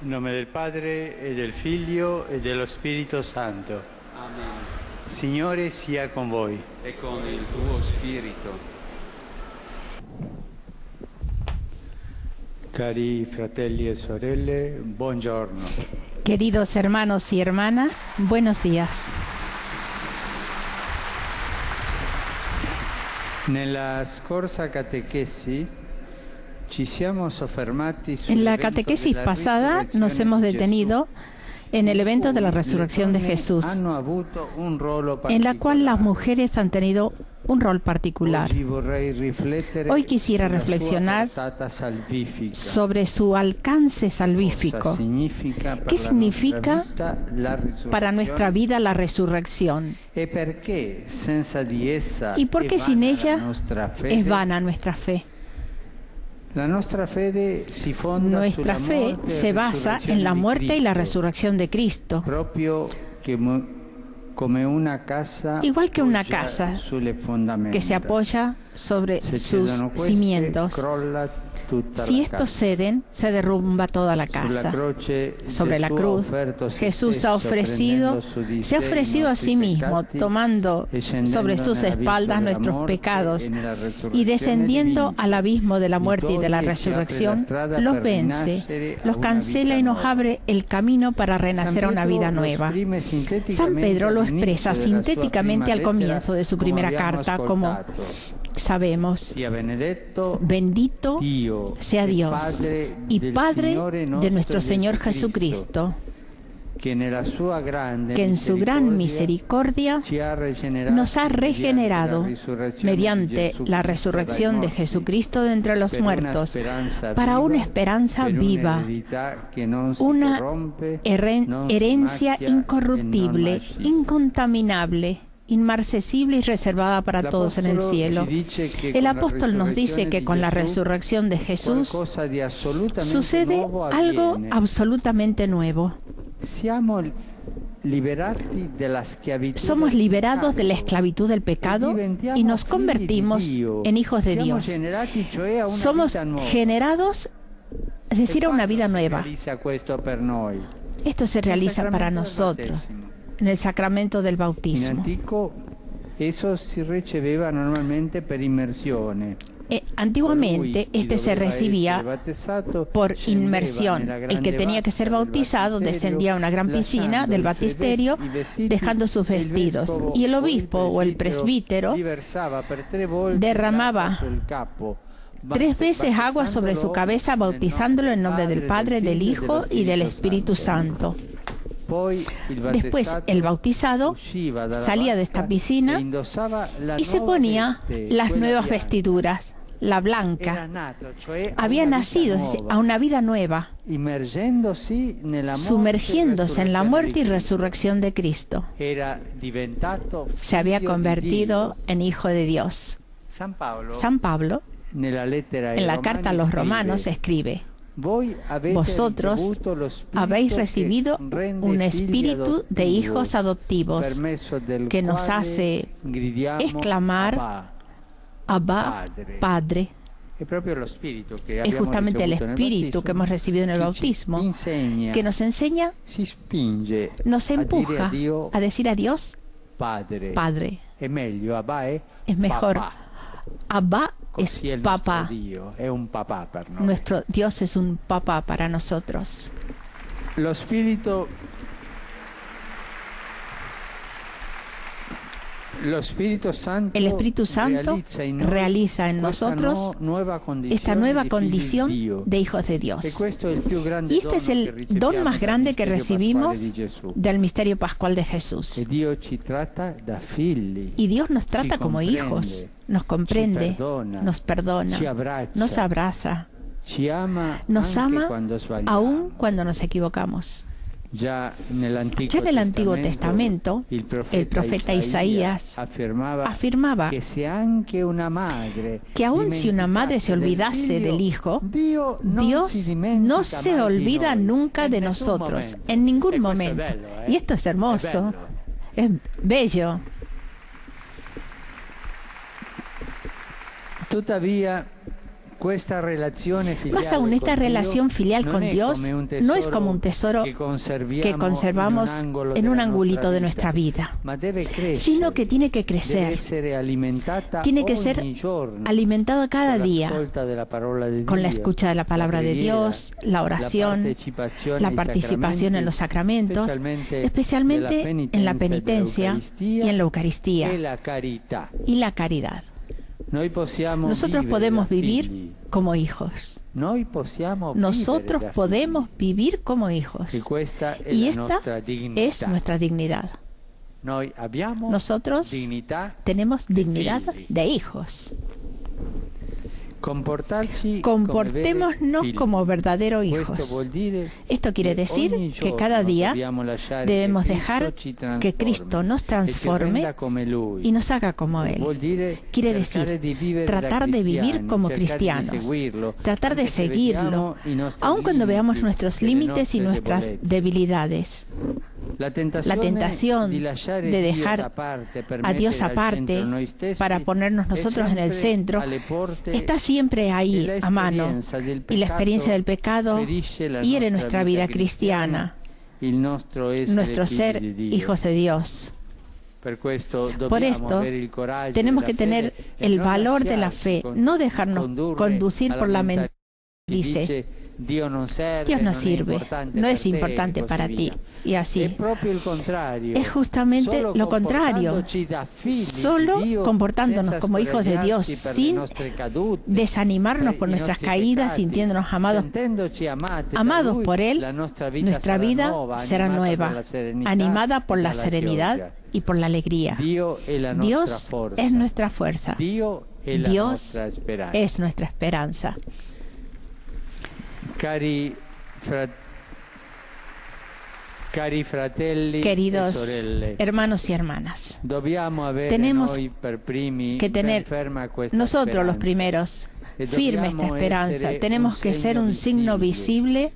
In nome del Padre e del Figlio e dello Spirito Santo. Amen. Signore sia con voi. E con il tuo spirito. Cari fratelli e sorelle, buongiorno. Queridos hermanos y hermanas, buenos días. Nella scorsa catechesi ci siamo soffermati En la catequesis pasada nos hemos detenido en el evento de la resurrección de Jesús, en la cual las mujeres han tenido un rol particular. Hoy quisiera reflexionar sobre su alcance salvífico. ¿Qué significa para nuestra vida la resurrección? ¿Y por qué sin ella es vana nuestra fe? Nuestra fe se basa en la muerte y la resurrección de Cristo, igual que una casa que se apoya sobre sus cimientos. Si estos ceden, se derrumba toda la casa. Sobre la cruz, Jesús se ha ofrecido a sí mismo, tomando sobre sus espaldas nuestros pecados y descendiendo al abismo de la muerte y de la resurrección, los vence, los cancela y nos abre el camino para renacer a una vida nueva. San Pedro lo expresa sintéticamente al comienzo de su primera carta, como sabemos: bendito sea Dios y Padre de nuestro Señor Jesucristo, que en su gran misericordia nos ha regenerado mediante la resurrección de Jesucristo de entre los muertos, para una esperanza viva, una herencia incorruptible, incontaminable, inmarcesible y reservada para todos en el cielo. El apóstol nos dice que con la resurrección de Jesús sucede algo absolutamente nuevo. Somos liberados de la esclavitud del pecado y nos convertimos en hijos de Dios. Somos generados, es decir, a una vida nueva. Esto se realiza para nosotros en el sacramento del bautismo. Antiguamente este se recibía por inmersión. El que tenía que ser bautizado descendía a una gran piscina del baptisterio dejando sus vestidos, y el obispo o el presbítero derramaba 3 veces agua sobre su cabeza, bautizándolo en nombre del Padre, del Hijo y del Espíritu Santo. Después el bautizado salía de esta piscina y se ponía las nuevas vestiduras, la blanca. Había nacido a una vida nueva, sumergiéndose en la muerte y resurrección de Cristo. Se había convertido en hijo de Dios. San Pablo, en la carta a los Romanos, escribe: vosotros habéis recibido un espíritu de hijos adoptivos que nos hace exclamar Abba, Padre. Es justamente el espíritu que hemos recibido en el bautismo que nos enseña, nos empuja a decir a Dios Padre. Es mejor. Abba es papá. Nuestro Dios es un papá para nosotros. El Espíritu Santo realiza en nosotros esta nueva condición de hijos de Dios. Y este es el don más grande que recibimos del misterio pascual de Jesús. Y Dios nos trata como hijos, nos comprende, nos perdona, nos abraza, nos ama aun cuando nos equivocamos. Ya en el Antiguo Testamento, el profeta Isaías afirmaba que aun si una madre se olvidase del hijo, Dios no se olvida nunca de nosotros, en ningún momento. Y esto es hermoso, es bello. Más aún, esta relación filial con Dios no es como un tesoro que conservamos en un angulito de nuestra vida, sino que tiene que crecer, tiene que ser alimentado cada día con la escucha de la palabra de Dios, la oración, la participación en los sacramentos, especialmente en la penitencia y en la Eucaristía y la caridad. Nosotros podemos vivir como hijos. Nosotros podemos vivir como hijos. Y esta es nuestra dignidad. Nosotros tenemos dignidad de hijos. Comportémonos como verdaderos hijos. Esto quiere decir que cada día debemos dejar que Cristo nos transforme y nos haga como Él. Quiere decir tratar de vivir como cristianos, tratar de seguirlo, aun cuando veamos nuestros límites y nuestras debilidades. La tentación de dejar a Dios aparte para ponernos nosotros en el centro está siempre ahí a mano, y la experiencia del pecado hiere nuestra vida cristiana, nuestro ser hijos de Dios. Por esto, tenemos que tener el valor de la fe, no dejarnos conducir por la mente. Dice, Dios no sirve, no es importante para ti. Y así, es justamente lo contrario. Solo comportándonos como hijos de Dios, sin desanimarnos por nuestras caídas, sintiéndonos amados por Él, nuestra vida será nueva, animada por la serenidad y por la alegría. Dios es nuestra fuerza. Dios es nuestra esperanza. Queridos hermanos y hermanas, tenemos que tener nosotros los primeros firme esta esperanza. Tenemos que ser un signo visible,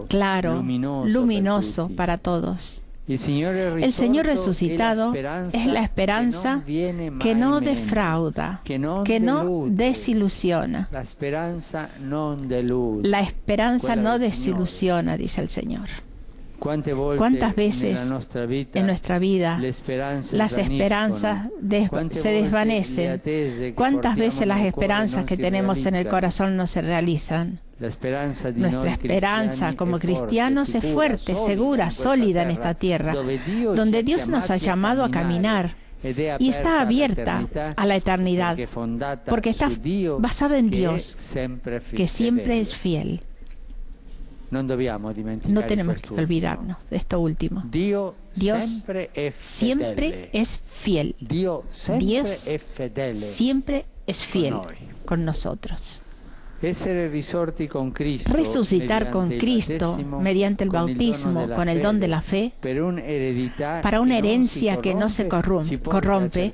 claro, luminoso para todos. El Señor resucitado es la esperanza que no defrauda, que no desilusiona. La esperanza no desilusiona, dice el Señor. ¿Cuántas veces en nuestra vida las esperanzas se desvanecen? ¿Cuántas veces las esperanzas que tenemos en el corazón no se realizan? Nuestra esperanza como cristianos es fuerte, segura, sólida en esta tierra, donde Dios nos ha llamado a caminar y está abierta a la eternidad, porque está basada en Dios, que siempre es fiel. No tenemos que olvidarnos de esto último. Dios siempre es fiel. Dios siempre es fiel con nosotros. Resucitar con Cristo mediante el bautismo, con el don de la fe, para una herencia que no se corrompe,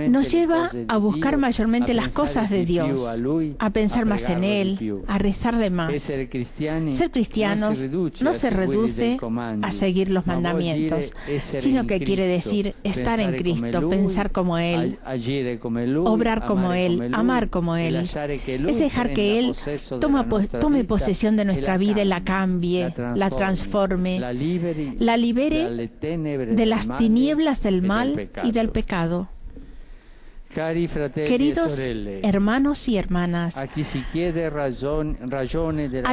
nos lleva a buscar mayormente las cosas de Dios, a pensar más en Él, a rezarle más. Ser cristianos no se reduce a seguir los mandamientos, sino que quiere decir estar en Cristo, pensar como Él, obrar como Él, amar como Él. Es dejar que Él tome posesión de nuestra vida y la cambie, la transforme, la libere de las tinieblas del mal y del pecado. Queridos hermanos y hermanas, ¿a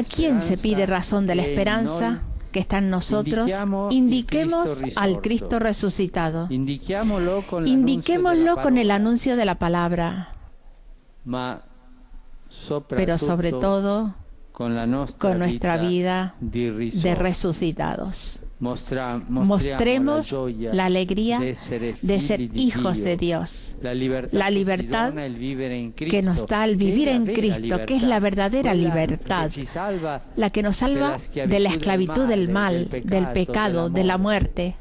quién se pide razón de la esperanza que está en nosotros? Indiquemos al Cristo resucitado. Indiquémoslo con el anuncio de la palabra. Pero sobre todo con nuestra vida de resucitados. Mostremos la alegría de ser hijos de Dios, la libertad que nos da el vivir en Cristo, que es la verdadera libertad, la que nos salva de la esclavitud del mal, del pecado, de la muerte.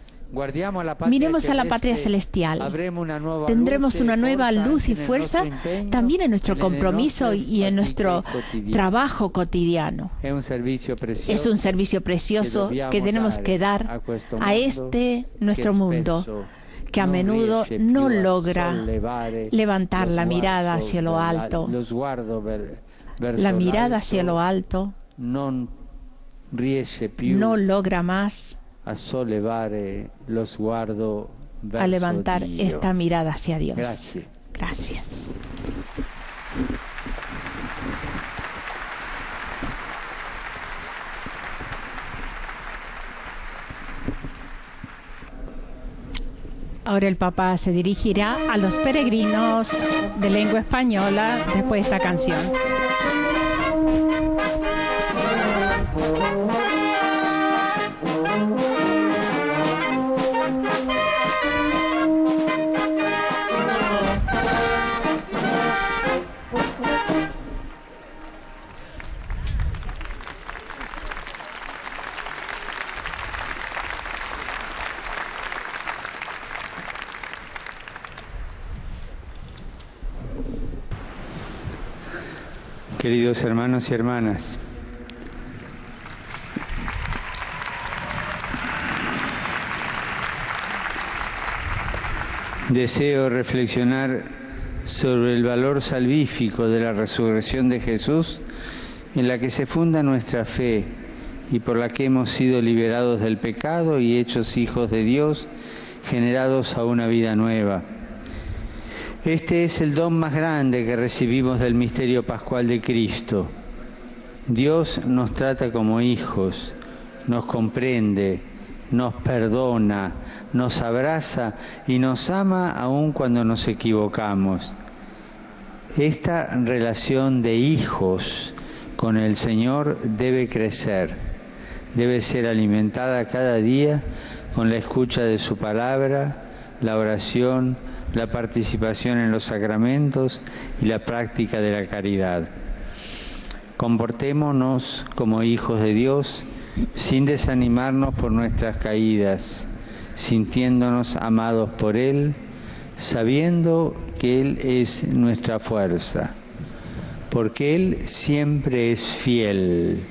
Miremos a la patria celestial. Tendremos una nueva luz y fuerza también en nuestro compromiso y en nuestro trabajo cotidiano. Es un servicio precioso que tenemos que dar a nuestro mundo, que a menudo no logra levantar la mirada hacia lo alto. La mirada hacia lo alto no logra más a levantar esta mirada hacia Dios. Gracias. Ahora el Papa se dirigirá a los peregrinos de lengua española después de esta canción. Queridos hermanos y hermanas, deseo reflexionar sobre el valor salvífico de la resurrección de Jesús, en la que se funda nuestra fe y por la que hemos sido liberados del pecado y hechos hijos de Dios, generados a una vida nueva. Este es el don más grande que recibimos del misterio pascual de Cristo. Dios nos trata como hijos, nos comprende, nos perdona, nos abraza y nos ama aun cuando nos equivocamos. Esta relación de hijos con el Señor debe crecer, debe ser alimentada cada día con la escucha de su palabra, la oración, la participación en los sacramentos y la práctica de la caridad. Comportémonos como hijos de Dios sin desanimarnos por nuestras caídas, sintiéndonos amados por Él, sabiendo que Él es nuestra fuerza, porque Él siempre es fiel.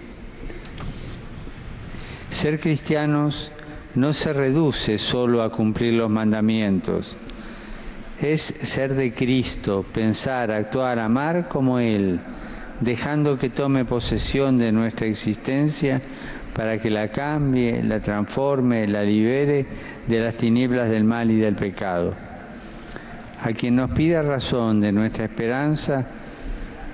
Ser cristianos no se reduce solo a cumplir los mandamientos. Es ser de Cristo, pensar, actuar, amar como Él, dejando que tome posesión de nuestra existencia para que la cambie, la transforme, la libere de las tinieblas del mal y del pecado. A quien nos pida razón de nuestra esperanza,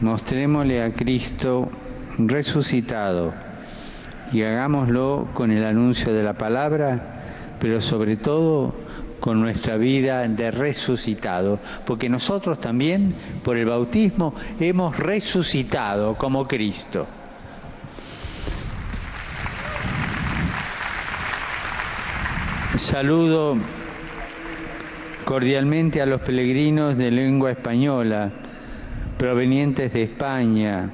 mostrémosle a Cristo resucitado y hagámoslo con el anuncio de la palabra, pero sobre todo con nuestra vida de resucitado, porque nosotros también, por el bautismo, hemos resucitado como Cristo. Saludo cordialmente a los peregrinos de lengua española, provenientes de España,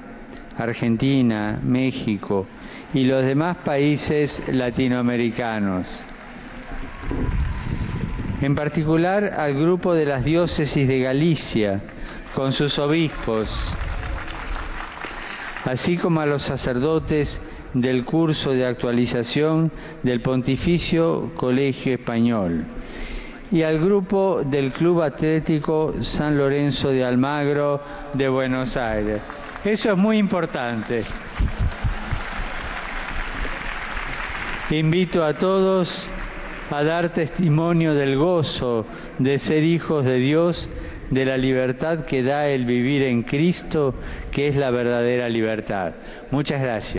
Argentina, México y los demás países latinoamericanos. En particular al grupo de las diócesis de Galicia, con sus obispos, así como a los sacerdotes del curso de actualización del Pontificio Colegio Español, y al grupo del Club Atlético San Lorenzo de Almagro de Buenos Aires. Eso es muy importante. Invito a todos a dar testimonio del gozo de ser hijos de Dios, de la libertad que da el vivir en Cristo, que es la verdadera libertad. Muchas gracias.